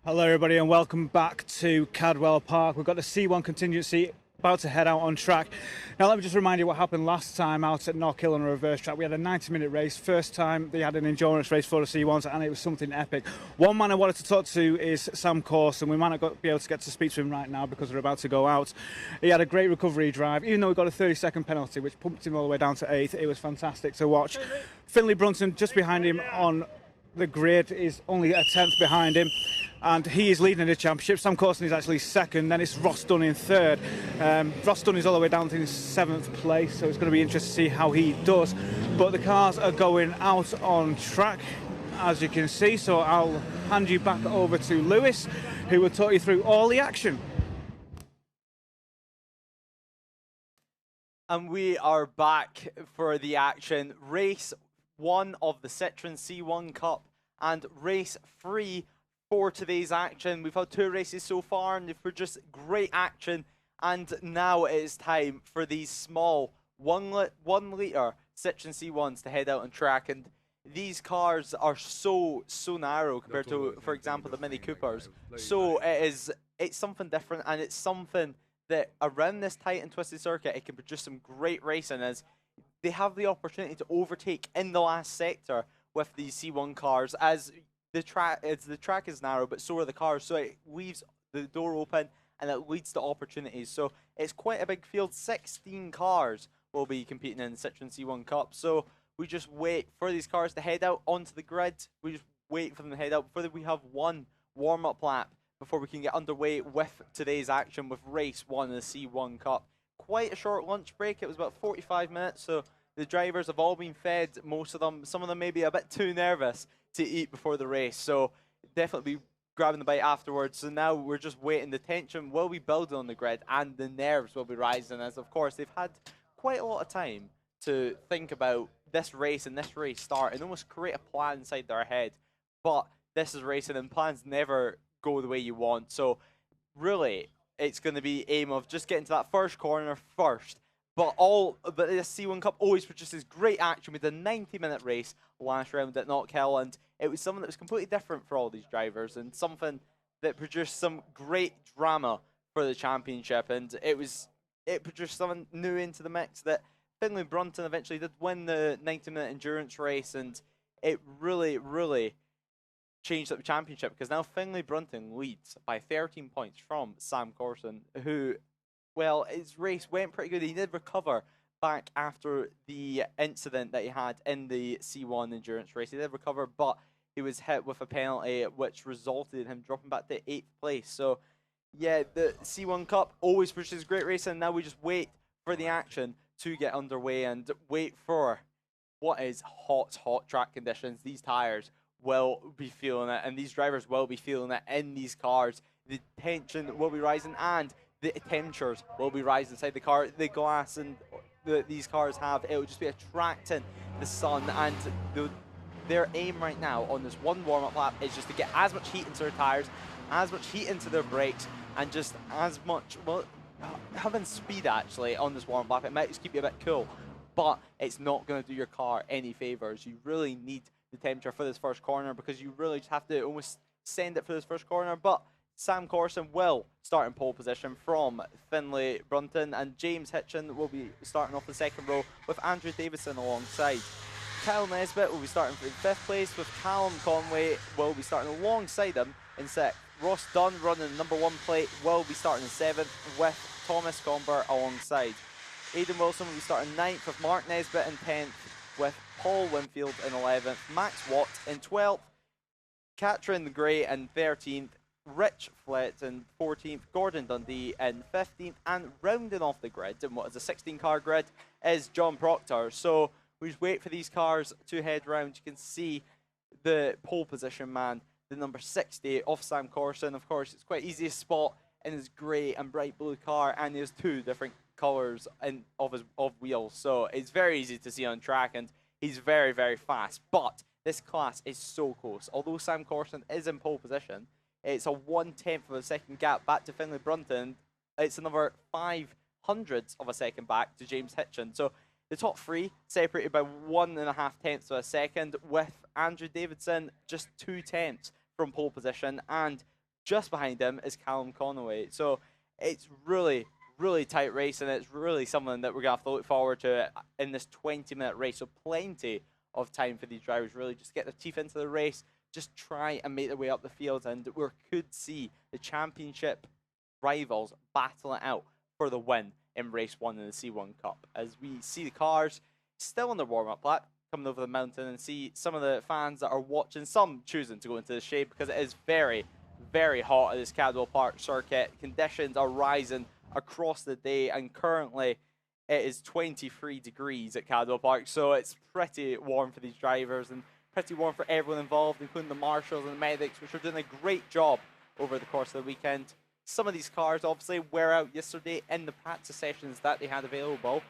Hello everybody and welcome back to Cadwell Park. We've got the C1 contingency about to head out on track. Now let me just remind you what happened last time out at Knockhill on a reverse track. We had a 90-minute race. First time they had an endurance race for the C1s and it was something epic. One man I wanted to talk to is Sam Corson. We might not be able to get to speak to him right now because we're about to go out. He had a great recovery drive, even though we got a 30-second penalty which pumped him all the way down to 8th. It was fantastic to watch. Finley Brunton just behind him on the grid is only a 10th behind him. And he is leading the championship. Sam Corson is actually second, then it's Ross Dunn in third. Ross Dunn is all the way down to 7th place, so it's going to be interesting to see how he does. But the cars are going out on track, as you can see, so I'll hand you back over to Lewis, who will talk you through all the action. And we are back for the action. Race 1 of the Citroen C1 Cup and race 3 for today's action. We've had 2 races so far and they've produced great action, and now it is time for these small 1 litre Citroen C1s to head out on track. And these cars are so narrow compared to, for example, the Mini Coopers. So it's something different, and it's something that around this tight and twisted circuit it can produce some great racing, as they have the opportunity to overtake in the last sector with these C1 cars, as the track is narrow, but so are the cars, so it leaves the door open and it leads to opportunities. So it's quite a big field. 16 cars will be competing in the Citroen C1 Cup. So we just wait for these cars to head out onto the grid. We just wait for them to head out before we have one warm-up lap before we can get underway with today's action with race 1 of the C1 Cup. Quite a short lunch break. It was about 45 minutes, so the drivers have all been fed, most of them. Some of them may be a bit too nervous to eat before the race, so definitely be grabbing the bite afterwards. So now we're just waiting. The tension will be building on the grid and the nerves will be rising, as of course they've had quite a lot of time to think about this race and this race start and almost create a plan inside their head. But this is racing and plans never go the way you want, so really it's going to be aim of just getting to that first corner first. But this C1 Cup always produces great action. With a 90-minute race last round at Knockhill, and it was something that was completely different for all these drivers and something that produced some great drama for the championship. And it produced something new into the mix, that Finley Brunton eventually did win the 90-minute endurance race, and it really changed up the championship, because now Finley Brunton leads by 13 points from Sam Corson, who, well, his race went pretty good. He did recover back after the incident that he had in the C1 endurance race. He did recover, but he was hit with a penalty, which resulted in him dropping back to 8th place. So, yeah, the C1 Cup always produces great racing. Now we just wait for the action to get underway and wait for what is hot track conditions. These tyres will be feeling it, and these drivers will be feeling it in these cars. The tension will be rising, and the temperatures will be rising inside the car. The glass and these cars have, it will just be attracting the sun, and their aim right now on this one warm-up lap is just to get as much heat into their tyres, as much heat into their brakes, and just as much, well, having speed actually on this warm-up lap. It might just keep you a bit cool, but it's not going to do your car any favours. You really need the temperature for this first corner, because you really just have to almost send it for this first corner. But Sam Corson will start in pole position from Finley Brunton, and James Hitchin will be starting off the second row with Andrew Davison alongside. Kyle Nesbitt will be starting in 5th place, with Callum Conway will be starting alongside him in 6th. Ross Dunn, running number 1 plate, will be starting in 7th, with Thomas Comber alongside. Aidan Wilson will be starting 9th, with Mark Nesbitt in 10th, with Paul Winfield in 11th, Max Watt in 12th, Katrin Gray in 13th, Rich Flett in 14th, Gordon Dundee in 15th, and rounding off the grid in what is a 16-car grid is John Proctor. So We just wait for these cars to head round. You can see the pole position man, the number 60 of Sam Corson. Of course, it's quite easy to spot in his grey and bright blue car, and he has 2 different colours of wheels, so it's very easy to see on track, and he's very, very fast. But this class is so close. Although Sam Corson is in pole position, it's a 1/10 of a second gap back to Finlay Brunton. It's another 0.05 of a second back to James Hitchin. So the top 3 separated by 1.5 tenths of a second, with Andrew Davidson just 0.2 from pole position, and just behind him is Callum Conway. So it's really, really tight race, and it's really something that we're going to have to look forward to in this 20-minute race. So plenty of time for these drivers really just get their teeth into the race, just try and make their way up the field, and we could see the championship rivals battle it out for the win in race 1 in the C1 Cup. As we see the cars still on their warm-up lap, coming over the mountain, and see some of the fans that are watching, some choosing to go into the shade because it is very, very hot at this Cadwell Park circuit. Conditions are rising across the day, and currently it is 23 degrees at Cadwell Park, so it's pretty warm for these drivers and pretty warm for everyone involved, including the marshals and the medics, which are doing a great job over the course of the weekend. Some of these cars obviously were out yesterday in the practice sessions that they had available,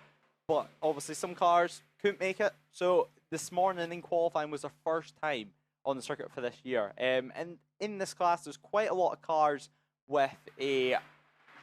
but obviously some cars couldn't make it. So this morning in qualifying was their first time on the circuit for this year. And in this class, there's quite a lot of cars with a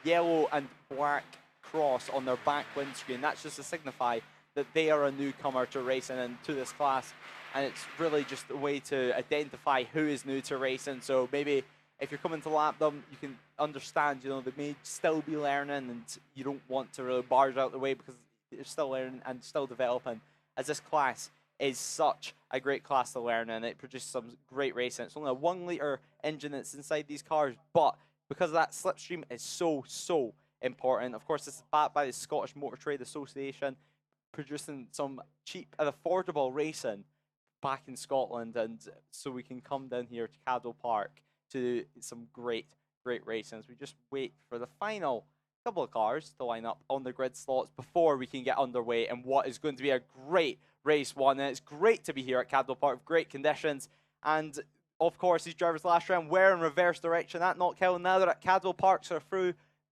yellow and black cross on their back windscreen. That's just to signify that they are a newcomer to racing and to this class. And it's really just a way to identify who is new to racing. So maybe if you're coming to lap them, you can understand, you know, they may still be learning, and you don't want to really barge out the way because they're still learning and still developing, as this class is such a great class to learn, and it produces some great racing. It's only a 1-litre engine that's inside these cars, but because of that, slipstream is so important. Of course, this is backed by the Scottish Motor Trade Association, producing some cheap and affordable racing back in Scotland, and so we can come down here to Cadwell Park to do some great racing. As we just wait for the final couple of cars to line up on the grid slots before we can get underway in what is going to be a great race 1. And it's great to be here at Cadwell Park with great conditions. And of course, these drivers last round were in reverse direction at Knockhill. Now they're at Cadwell Park, so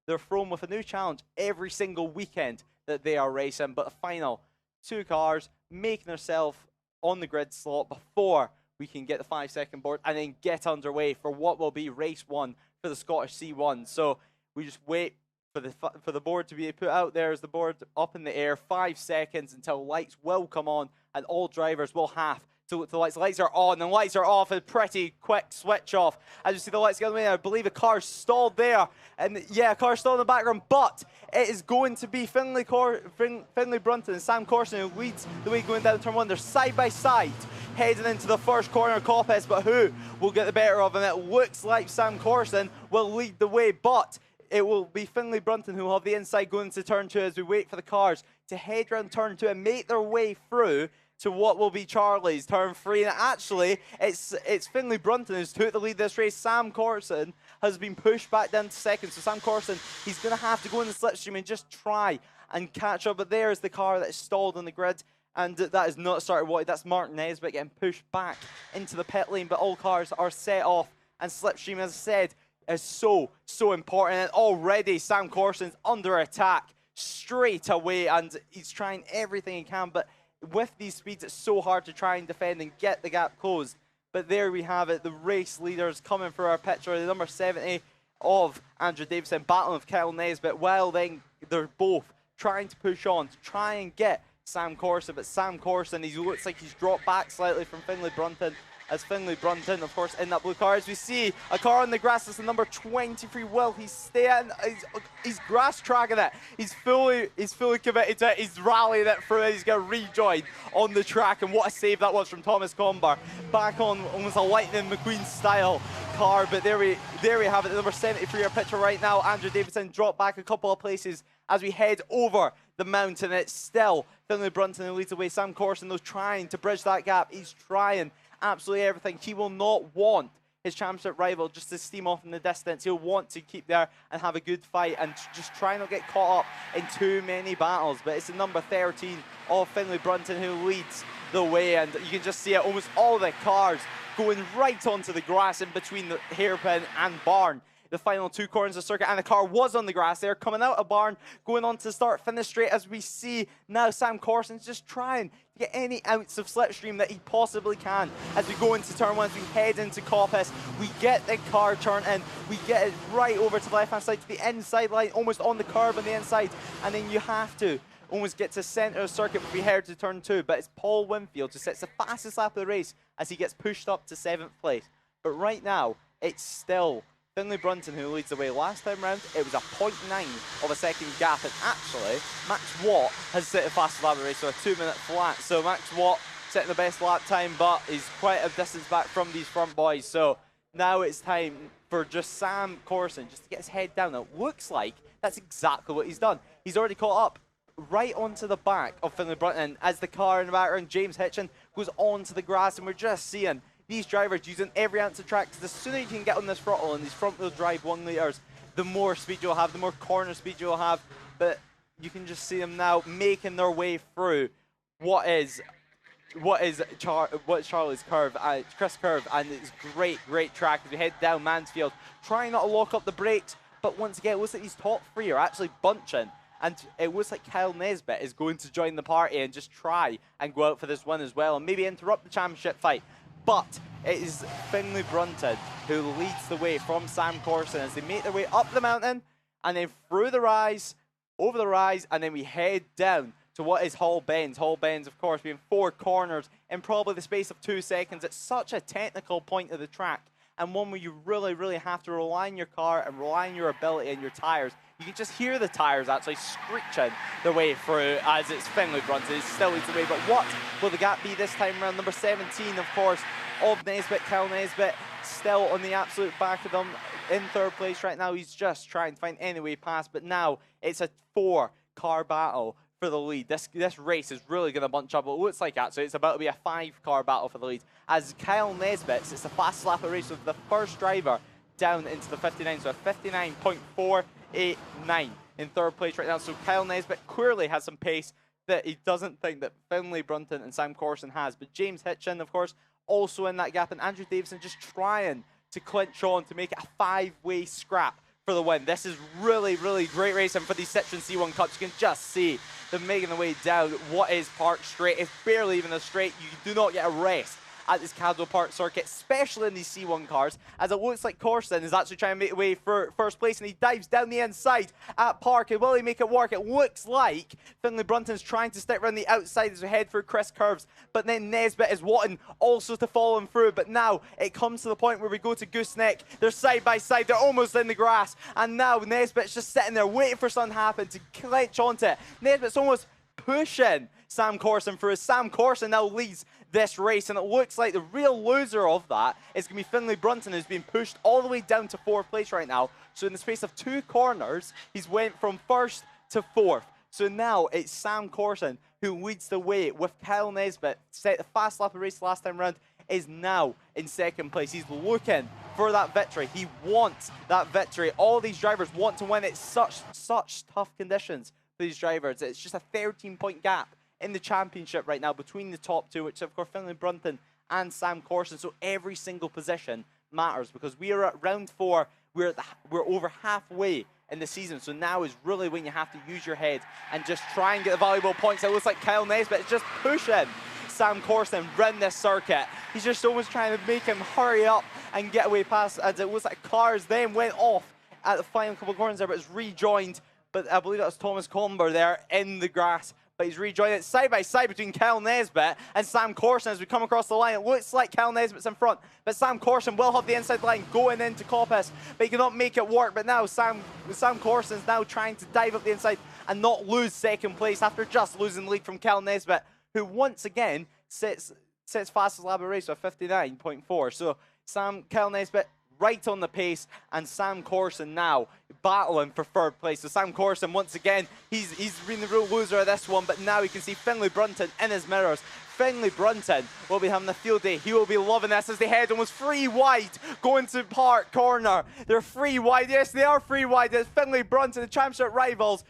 they're thrown with a new challenge every single weekend that they are racing. But the final 2 cars making themselves on the grid slot before we can get the 5-second board and then get underway for what will be race 1 for the Scottish C1. So we just wait for the board to be put out there. As the board up in the air, 5 seconds until lights will come on, and all drivers will have to look to the lights. The lights are on and lights are off. A pretty quick switch off. As you see the lights going away, I believe a car stalled there. And yeah, a car stalled in the background, but it is going to be Finlay Brunton and Sam Corson who leads the way going down turn 1. They're side by side, heading into the first corner coppice, but who will get the better of him? It looks like Sam Corson will lead the way, but it will be Finlay Brunton who will have the inside going into turn 2 as we wait for the cars to head round turn 2 and make their way through to what will be Charlie's turn 3. And actually, it's Finlay Brunton who's took the lead this race. Sam Corson has been pushed back down to second. So Sam Corson, he's going to have to go in the slipstream and just try and catch up. But there's the car that is stalled on the grid. And that is not started wide. That's Mark Nesbitt getting pushed back into the pit lane. But all cars are set off. And slipstream, as I said, is so important. And already Sam Corson's under attack straight away. And he's trying everything he can. But with these speeds, it's so hard to try and defend and get the gap closed. But there we have it. The race leaders coming for our picture. The number 70 of Andrew Davison battling with Kyle Nesbitt. While then they're both trying to push on to try and get Sam Corson. But Sam Corson, he looks like he's dropped back slightly from Finlay Brunton. As Finlay Brunton, of course, in that blue car. As we see a car on the grass, it's the number 23. Will he stay in? He's grass tracking it. He's fully committed to it. He's rallying it through. He's going to rejoin on the track. And what a save that was from Thomas Comber. Back on almost a Lightning McQueen style car. But there we have it. The number 73 our picture right now. Andrew Davidson dropped back a couple of places as we head over the mountain. It's still Finlay Brunton who leads the way. Sam Corson, though, trying to bridge that gap. He's trying absolutely everything. He will not want his championship rival just to steam off in the distance. He'll want to keep there and have a good fight and just try not get caught up in too many battles. But it's the number 13 of Finlay Brunton who leads the way, and you can just see it, almost all the cars going right onto the grass in between the hairpin and barn. The final 2 corners of the circuit, and the car was on the grass there, coming out of barn, going on to start finish straight, as we see now Sam Corson's just trying to get any ounce of slipstream that he possibly can. As we go into turn 1, as we head into Coppice, we get the car turn in, we get it right over to the left-hand side, to the inside line, almost on the curb on the inside, and then you have to almost get to center of the circuit before we head to turn 2, but it's Paul Winfield who sets the fastest lap of the race as he gets pushed up to 7th place. But right now, it's still Finlay Brunton who leads the way. Last time round, it was a 0.9 of a second gap, and actually, Max Watt has set the fastest lap of the race, so a 2-minute flat. So Max Watt setting the best lap time, but he's quite a distance back from these front boys. So now it's time for just Sam Corson just to get his head down. It looks like that's exactly what he's done. He's already caught up right onto the back of Finlay Brunton as the car in the background, James Hitchin, goes onto the grass, and we're just seeing these drivers using every ounce of track, because the sooner you can get on this throttle and these front-wheel drive 1 litres, the more speed you'll have, the more corner speed you'll have. But you can just see them now making their way through what is Charlie's curve, Chris curve, and it's great track as we head down Mansfield, trying not to lock up the brakes. But once again, it looks like these top 3 are actually bunching. And it looks like Kyle Nesbitt is going to join the party and just try and go out for this win as well, and maybe interrupt the championship fight. But it is Finlay Brunton who leads the way from Sam Corson as they make their way up the mountain and then through the rise, over the rise, and then we head down to what is Hall Bends. Hall Bends, of course, being 4 corners in probably the space of 2 seconds. It's such a technical point of the track, and one where you really have to rely on your car and rely on your ability and your tyres. You can just hear the tyres actually screeching their way through as it's Finlay Brunton. It still leads the way, but what will the gap be this time around? Number 17, of course, of Nesbitt, Kyle Nesbitt, still on the absolute back of them in 3rd place right now. He's just trying to find any way past, but now it's a 4-car battle for the lead. This race is really going to bunch up. It looks like actually it's about to be a 5-car battle for the lead, as Kyle Nesbitt, it's the fastest lap of the race with the first driver down into the 59, so a 59.489 in 3rd place right now. So Kyle Nesbitt clearly has some pace that he doesn't think that Finlay Brunton and Sam Corson has. But James Hitchin, of course, also in that gap, and Andrew Davison just trying to clinch on to make it a 5-way scrap for the win. This is really great racing for these Citroen C1 Cups. You can just see them making their way down what is Park Straight. It's barely even a straight. You do not get a rest at this Cadwell Park circuit, especially in these C1 cars, as it looks like Corson is actually trying to make way for 1st place, and he dives down the inside at Park. And will he make it work? It looks like Finlay Brunton's trying to stick around the outside as we head through Chris curves, but then Nesbitt is wanting also to follow him through. But now it comes to the point where we go to Gooseneck. They're side by side, they're almost in the grass, and now Nesbitt's just sitting there waiting for something to happen to clench onto it. Nesbitt's almost pushing Sam Corson through. Sam Corson now leads this race, and it looks like the real loser of that is going to be Finlay Brunton, who's been pushed all the way down to 4th place right now. So in the space of 2 corners, he's went from 1st to 4th. So now it's Sam Corson who leads the way, with Kyle Nesbitt, set the fast lap of the race last time round, is now in 2nd place. He's looking for that victory. He wants that victory. All these drivers want to win. It's such tough conditions for these drivers. It's just a 13-point gap in the championship right now between the top 2, which of course Finlay Brunton and Sam Corson. So every single position matters, because we are at round 4. We're over halfway in the season, so now is really when you have to use your head and just try and get the valuable points. It looks like Kyle Nesbitt is just pushing Sam Corson around this circuit. He's just almost trying to make him hurry up and get away past, as it looks like cars then went off at the final couple of corners there, but it's rejoined. But I believe that was Thomas Colomber there in the grass. But he's rejoined it side by side between Kyle Nesbitt and Sam Corson as we come across the line. It looks like Kyle Nesbitt's in front, but Sam Corson will have the inside line going into Coppice, but he cannot make it work. But now Sam Corson's now trying to dive up the inside and not lose 2nd place after just losing the lead from Kyle Nesbitt, who once again sits fastest lap of the race with 59.4. So Kyle Nesbitt right on the pace, and Sam Corson now battling for third place. So Sam Corson, once again, he's been the real loser of this one, but now you can see Finlay Brunton in his mirrors. Finlay Brunton will be having a field day. He will be loving this as they head almost 3 wide going to Park Corner. They're 3 wide. Yes, they are 3 wide. It's Finlay Brunton, the championship rivals,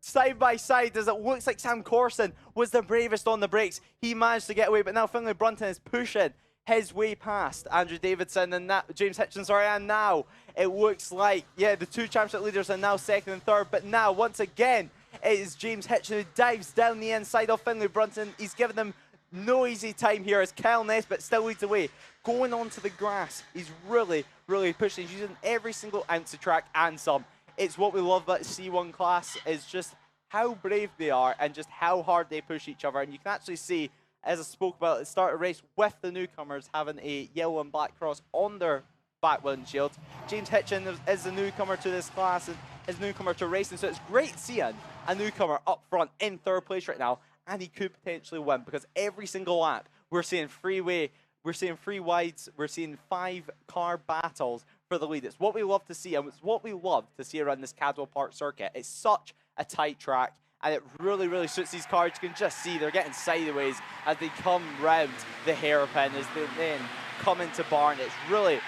side by side, as it looks like Sam Corson was the bravest on the brakes. He managed to get away, but now Finlay Brunton is pushing his way past Andrew Davidson and James Hitchens, and now it looks like, yeah, the 2 championship leaders are now second and third, but now, once again, it is James Hitchens who dives down the inside of Finlay Brunton. He's given them no easy time here as Kyle Nesbitt still leads the way. Going onto the grass, he's really, really pushing. He's using every single ounce of track and some. It's what we love about C1 class, is just how brave they are and just how hard they push each other. And you can actually see, as I spoke about at the start of the race, with the newcomers having a yellow and black cross on their back windshield. James Hitchens is the newcomer to this class and is newcomer to racing, so it's great seeing a newcomer up front in third place right now, and he could potentially win, because every single lap we're seeing freeway, we're seeing 3 wides, we're seeing 5 car battles for the lead. It's what we love to see, and it's what we love to see around this Cadwell Park circuit. It's such a tight track, and it really, really suits these cars. You can just see they're getting sideways as they come round the hairpin, as they then come into barn. It's really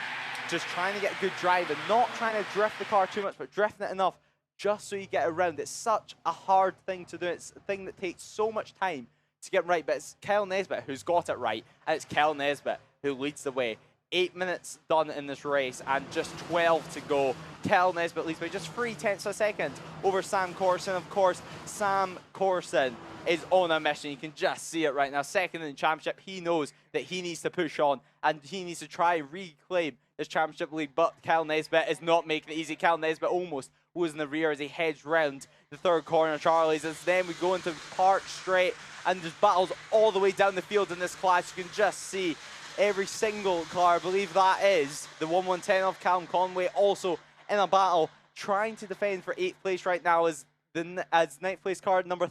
just trying to get a good drive and not trying to drift the car too much, but drifting it enough just so you get around. It's such a hard thing to do. It's a thing that takes so much time to get right, but it's Kyle Nesbitt who's got it right, and it's Kyle Nesbitt who leads the way. 8 minutes done in this race and just 12 to go. Kyle Nesbitt leads by just 0.3 of a second over Sam Corson. Of course, Sam Corson is on a mission. You can just see it right now. Second in the championship. He knows that he needs to push on and he needs to try and reclaim his championship lead, but Kyle Nesbitt is not making it easy. Kyle Nesbitt almost was in the rear as he heads round the third corner, Charlie's, and then we go into Park Straight, and there's battles all the way down the field in this class. You can just see every single car. I believe that is the 1-1-10 of Callum Conway also in a battle, trying to defend for 8th place right now as 9th place car number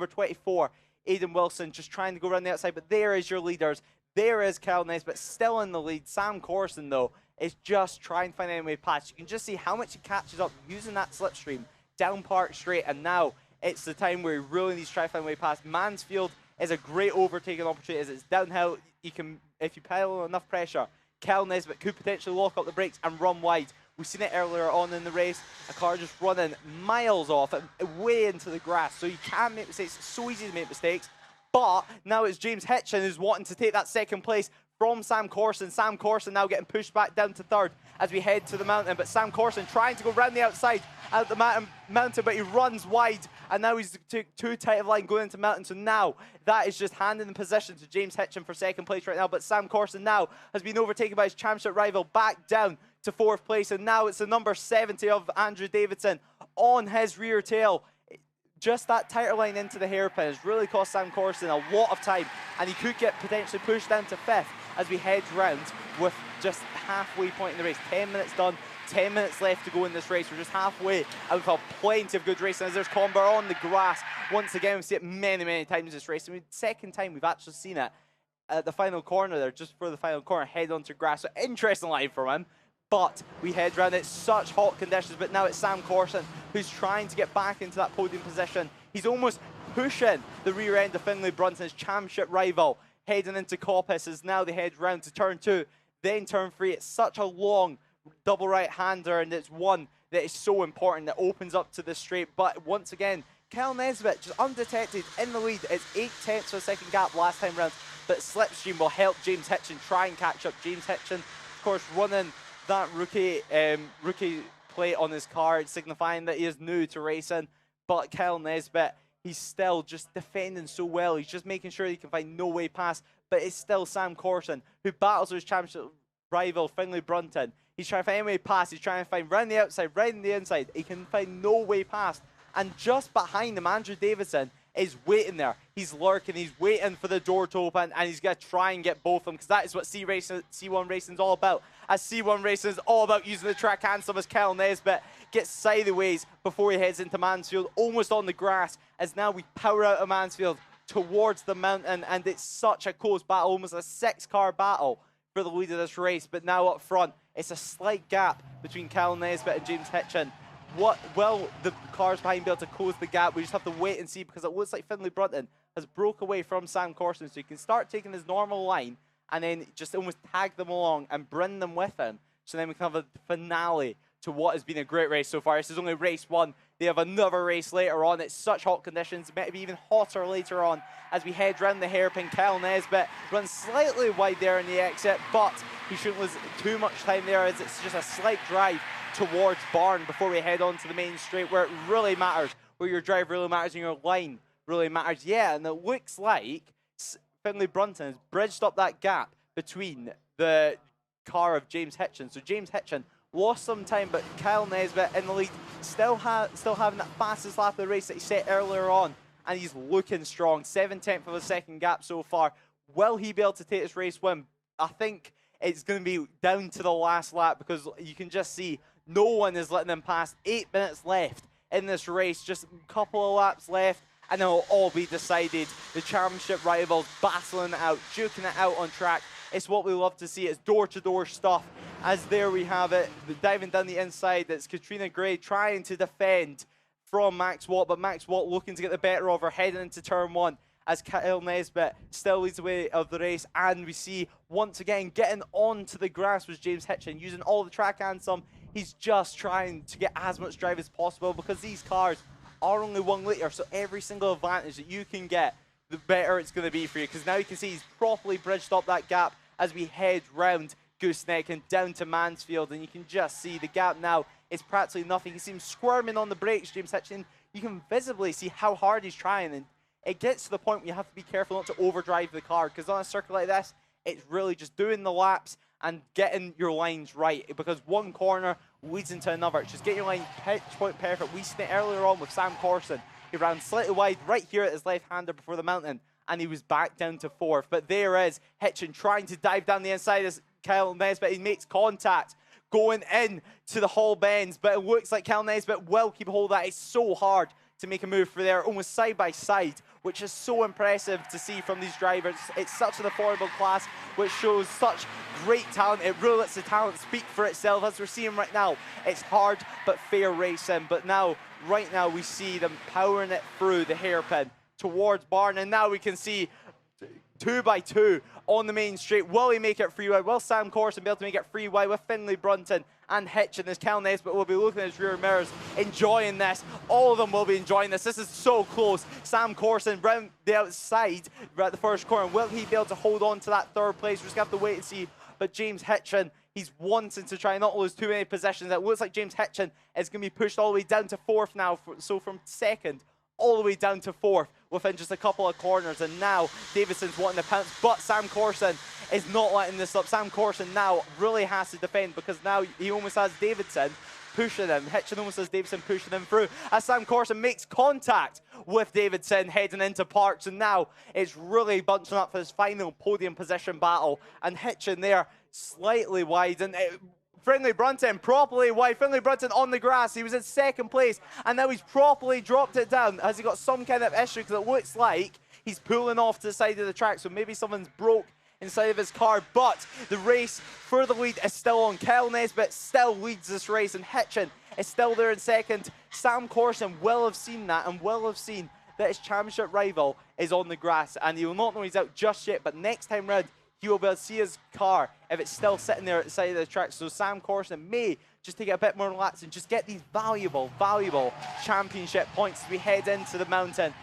24, Aidan Wilson, just trying to go around the outside, but there is your leaders. There is Kyle Nesbitt still in the lead. Sam Corson, though, is just trying to find any way past. You can just see how much he catches up using that slipstream down Park Straight, and now it's the time where he really needs to try to find a way past. Mansfield is a great overtaking opportunity as it's downhill. You can, if you pile enough pressure, Kyle Nesbitt could potentially lock up the brakes and run wide. We've seen it earlier on in the race, a car just running miles off and way into the grass, so you can make mistakes. It's so easy to make mistakes. But now it's James Hitchens who's wanting to take that second place from Sam Corson. Sam Corson now getting pushed back down to third as we head to the mountain. But Sam Corson trying to go round the outside at the mountain, but he runs wide. And now he's too tight of line going into mountain. So now that is just handing the position to James Hitchens for second place right now. But Sam Corson now has been overtaken by his championship rival back down to 4th place. And now it's the number 70 of Andrew Davidson on his rear tail. Just that tighter line into the hairpin has really cost Sam Corson a lot of time, and he could get potentially pushed down to 5th as we head round with just halfway point in the race. 10 minutes done, 10 minutes left to go in this race. We're just halfway, and we've had plenty of good racing. As there's Comber on the grass. Once again, we've seen it many, many times this race. And second time we've actually seen it at the final corner there, just for the final corner, head onto grass. So interesting line from him. But we head round, it's such hot conditions, but now it's Sam Corson who's trying to get back into that podium position. He's almost pushing the rear end of Finlay Brunson's championship rival, heading into Coppice as now they head round to turn 2, then turn 3. It's such a long double right-hander, and it's one that is so important that opens up to the straight. But once again, Kyle Nesbitt just undetected in the lead. It's 0.8 of a second gap last time round, but slipstream will help James Hitchens try and catch up. James Hitchens, of course, running that rookie plate on his card, signifying that he is new to racing. But Kyle Nesbitt, he's still just defending so well. He's just making sure he can find no way past. But it's still Sam Corson who battles his championship rival, Finlay Brunton. He's trying to find any way past. He's trying to find round the outside, round the inside. He can find no way past. And just behind him, Andrew Davidson is waiting there. He's lurking, he's waiting for the door to open, and he's going to try and get both of them, because that is what C1 racing is all about. As C1 racing is all about using the track and some, as Kyle Nesbitt gets sideways before he heads into Mansfield, almost on the grass, as now we power out of Mansfield towards the mountain, and it's such a close battle, almost a 6-car battle for the lead of this race. But now up front, it's a slight gap between Kyle Nesbitt and James Hitchin. What will the cars behind be able to close the gap? We just have to wait and see, because it looks like Finlay Brunton has broke away from Sam Corson, so he can start taking his normal line and then just almost tag them along and bring them with him. So then we can have a finale to what has been a great race so far. This is only race one. They have another race later on. It's such hot conditions, maybe even hotter later on as we head round the hairpin. Kyle Nesbitt runs slightly wide there in the exit, but he shouldn't lose too much time there, as it's just a slight drive towards Barn before we head on to the main straight, where it really matters, where your drive really matters and your line really matters. Yeah, and it looks like Finlay Brunton has bridged up that gap between the car of James Hitchin. So James Hitchin lost some time, but Kyle Nesbitt in the lead, still having that fastest lap of the race that he set earlier on, and he's looking strong. 7/10 of a second gap so far. Will he be able to take this race win? I think it's going to be down to the last lap, because you can just see no one is letting them pass. 8 minutes left in this race, just a couple of laps left, and it'll all be decided. The championship rivals battling it out, duking it out on track. It's what we love to see. It's door-to-door stuff. As there we have it, diving down the inside, it's Katrina Gray trying to defend from Max Watt, but Max Watt looking to get the better of her heading into turn one, as Kyle Nesbitt still leads the way of the race. And we see, once again, getting onto the grass was James Hitchin, using all the track and some. He's just trying to get as much drive as possible, because these cars are only 1 litre, so every single advantage that you can get, the better it's going to be for you, because now you can see he's properly bridged up that gap as we head round Gooseneck and down to Mansfield, and you can just see the gap now is practically nothing. He seems squirming on the brakes, James Hitchin. You can visibly see how hard he's trying, and it gets to the point where you have to be careful not to overdrive the car, because on a circuit like this, it's really just doing the laps and getting your lines right, because one corner leads into another. It's just get your line pitch point perfect. We seen it earlier on with Sam Corson. He ran slightly wide right here at his left-hander before the mountain, and he was back down to fourth. But there is Hitchin trying to dive down the inside as Kyle Nesbitt. He makes contact going in to the Hall bends, but it looks like Kyle Nesbitt will keep hold of that. It's so hard to make a move for there, almost side by side, which is so impressive to see from these drivers. It's such an affordable class, which shows such great talent. It really lets the talent speak for itself, as we're seeing right now. It's hard but fair racing, but now, right now, we see them powering it through the hairpin towards Barn, and now we can see 2 by 2 on the main straight. Will he make it free wide? Will Sam Corson be able to make it free wide with Finlay Brunton and Hitchin? As Kyle Nesbitt will be looking at his rear mirrors, enjoying this. All of them will be enjoying this. This is so close. Sam Corson round the outside, right at the first corner. Will he be able to hold on to that third place? We're just going to have to wait and see. But James Hitchin, he's wanting to try not lose too many positions. It looks like James Hitchin is going to be pushed all the way down to fourth now. So from second all the way down to fourth within just a couple of corners. And now Davidson's wanting to pounce, but Sam Corson is not letting this up. Sam Corson now really has to defend, because now he almost has Davidson pushing him. Hitchin almost has Davidson pushing him through, as Sam Corson makes contact with Davidson heading into Parks. And now it's really bunching up for his final podium position battle. And Hitchin there slightly wide, and Finlay Brunton properly wide. Finlay Brunton on the grass. He was in second place, and now he's properly dropped it down. Has he got some kind of issue? Because it looks like he's pulling off to the side of the track, so maybe something's broke inside of his car. But the race for the lead is still on. Kyle Nesbitt still leads this race, and Hitchin is still there in second. Sam Corson will have seen that, and will have seen that his championship rival is on the grass, and he will not know he's out just yet, but next time round, he will be able to see his car if it's still sitting there at the side of the track. So Sam Corson may just take it a bit more laps and just get these valuable championship points as we head into the mountain.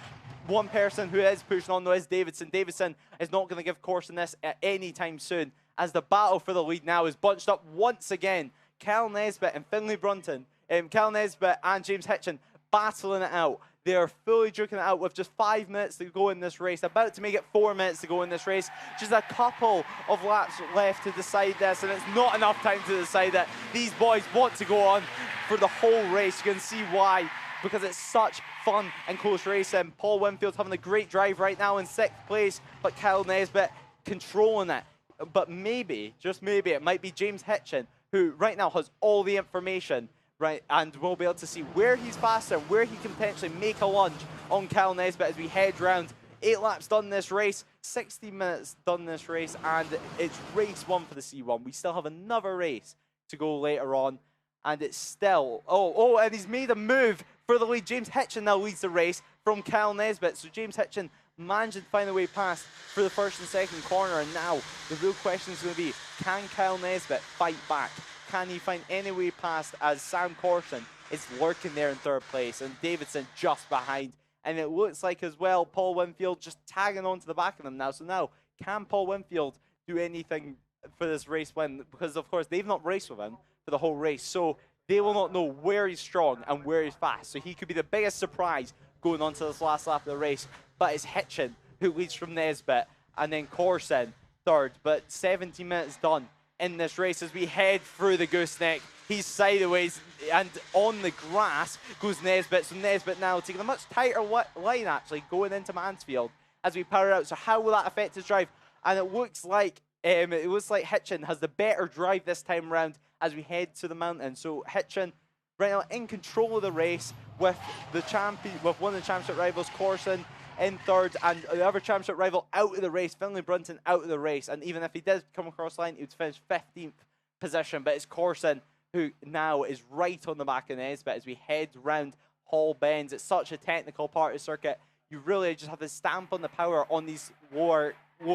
One person who is pushing on though is Davidson. Davidson is not going to give Corson this at any time soon, as the battle for the lead now is bunched up once again. Kyle Nesbitt and Finlay Brunton, Kyle Nesbitt and James Hitchin battling it out. They are fully duking it out with just 5 minutes to go in this race, about to make it 4 minutes to go in this race. Just a couple of laps left to decide this, and it's not enough time to decide that. These boys want to go on for the whole race. You can see why, because it's such fun and close racing. Paul Winfield's having a great drive right now in 6th place, but Kyle Nesbitt controlling it. But maybe, just maybe, it might be James Hitchin, who right now has all the information, right, and we'll be able to see where he's faster, where he can potentially make a lunge on Kyle Nesbitt as we head round 8 laps done this race, 60 minutes done this race, and it's race 1 for the C1. We still have another race to go later on, and it's still... Oh, and he's made a move for the lead. James Hitchen now leads the race from Kyle Nesbitt. So James Hitchen managed to find a way past for the first and second corner, and now the real question is going to be, can Kyle Nesbitt fight back? Can he find any way past, as Sam Corson is lurking there in 3rd place and Davidson just behind? And it looks like as well Paul Winfield just tagging onto the back of them now. So now, can Paul Winfield do anything for this race win? Because of course they've not raced with him for the whole race, so they will not know where he's strong and where he's fast. So he could be the biggest surprise going on to this last lap of the race. But it's Hitchen who leads from Nesbitt, and then Corson 3rd. But 17 minutes done in this race as we head through the gooseneck. He's sideways, and on the grass goes Nesbitt. So Nesbitt now taking a much tighter line actually going into Mansfield as we power out. So how will that affect his drive? And it looks like Hitchen has the better drive this time around as we head to the mountain. So Hitchen right now in control of the race with the champion, with one of the championship rivals, Corson, in 3rd, and the other championship rival out of the race, Finlay Brunton out of the race. And even if he did come across the line, he would finish 15th position. But it's Corson who now is right on the back of Nesbitt as we head round Hall Bends. It's such a technical part of the circuit. You really just have to stamp on the power on these lower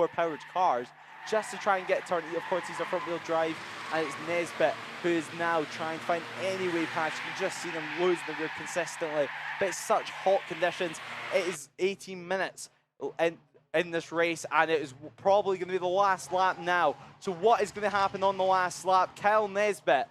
powered cars just to try and get a turn. Of course, he's a front wheel drive, and it's Nesbitt who is now trying to find any way past. You can just see them losing the rear consistently. But it's such hot conditions. It is 18 minutes in this race, and it is probably going to be the last lap now. So what is going to happen on the last lap? Kyle Nesbitt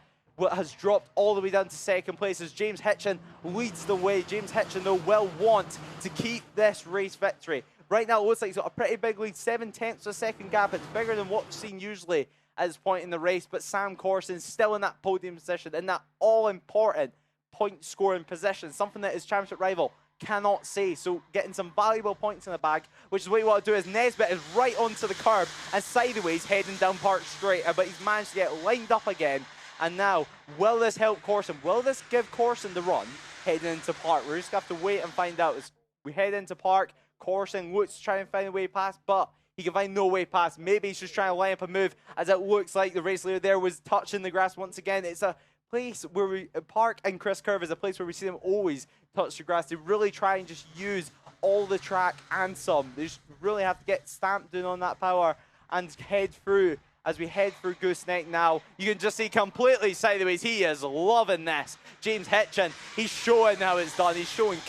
has dropped all the way down to 2nd place as James Hitchen leads the way. James Hitchen, though, will want to keep this race victory. Right now, it looks like he's got a pretty big lead, 7/10 of a second gap. It's bigger than what we've seen usually at this point in the race, but Sam Corson still in that podium position, in that all-important point-scoring position, something that his championship rival cannot say. So getting some valuable points in the bag, which is what you want to do, is Nesbitt is right onto the curb and sideways heading down Park Straight, but he's managed to get lined up again. And now, will this help Corson? Will this give Corson the run heading into Park? We're just going to have to wait and find out. As we head into Park, Corson looks to try and find a way past, but he can find no way past. Maybe he's just trying to line up a move, as it looks like the race leader there was touching the grass once again. It's a place where Park and Chris Curve is a place where we see them always touch the grass. They really try and just use all the track and some. They just really have to get stamped in on that power and head through. As we head through Gooseneck now, you can just see completely sideways. He is loving this. James Hitchen, he's showing how it's done. He's showing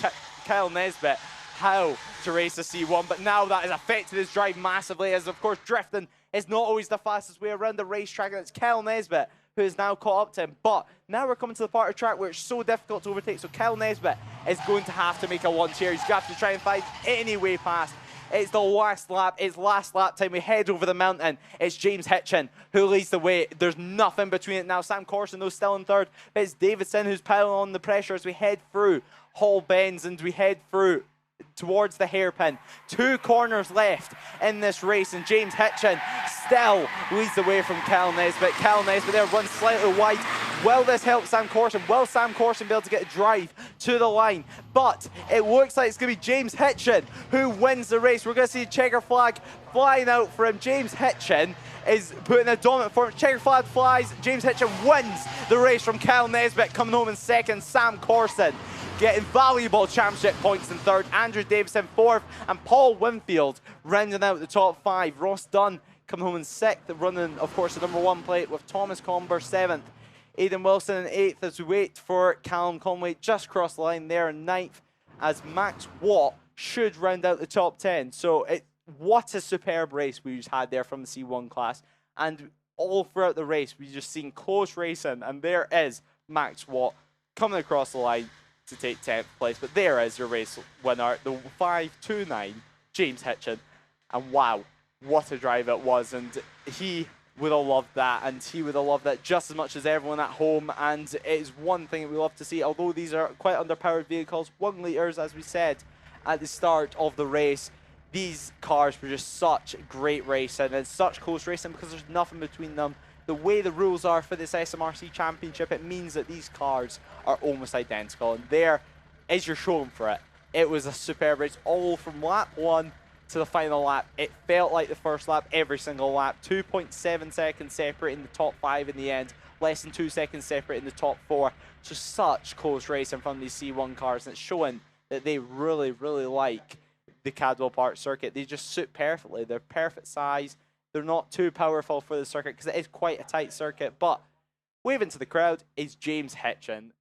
Kyle Nesbitt how to race a C1, but now that has affected his drive massively, as of course drifting is not always the fastest way around the racetrack, and it's Kyle Nesbitt who is now caught up to him. But now we're coming to the part of the track where it's so difficult to overtake, so Kyle Nesbitt is going to have to make a lunge here. He's going to have to try and find any way past. It's the last lap. It's last lap time. We head over the mountain. It's James Hitchen who leads the way. There's nothing between it now. Sam Corson, though, still in 3rd. It's Davidson who's piling on the pressure as we head through Hall Bends and we head through towards the hairpin. 2 corners left in this race, and James Hitchen still leads the way from Kyle Nesbitt. Kyle Nesbitt there runs slightly wide. Will this help Sam Corson? Will Sam Corson be able to get a drive to the line? But it looks like it's going to be James Hitchen who wins the race. We're going to see a checker flag flying out for him. James Hitchen is putting a dominant form. Checker flag flies. James Hitchen wins the race from Kyle Nesbitt, coming home in 2nd. Sam Corson getting valuable championship points in 3rd. Andrew Davison 4th, and Paul Winfield rounding out the top 5. Ross Dunn coming home in 6th, running, of course, the #1 plate with Thomas Comber 7th. Aidan Wilson in 8th as we wait for Callum Conway just across the line there in 9th, as Max Watt should round out the top 10. So what a superb race we just had there from the C1 class. And all throughout the race, we've just seen close racing, and there is Max Watt coming across the line to take 10th place. But there is your race winner, the 5.29 James Hitchen. And wow, what a drive it was. And he would have loved that, and he would have loved that just as much as everyone at home. And it is one thing we love to see, although these are quite underpowered vehicles, 1 litres, as we said at the start of the race. These cars were just such great racing and such close racing because there's nothing between them. The way the rules are for this SMRC Championship, it means that these cars are almost identical, and there is your showing for it. It was a superb race all from lap 1 to the final lap. It felt like the first lap every single lap. 2.7 seconds separating the top 5 in the end. Less than 2 seconds separating the top 4. Just such close race in front of these C1 cars, and it's showing that they really, really like the Cadwell Park circuit. They just suit perfectly. They're perfect size. They're not too powerful for the circuit because it is quite a tight circuit. But waving to the crowd is James Hitchin.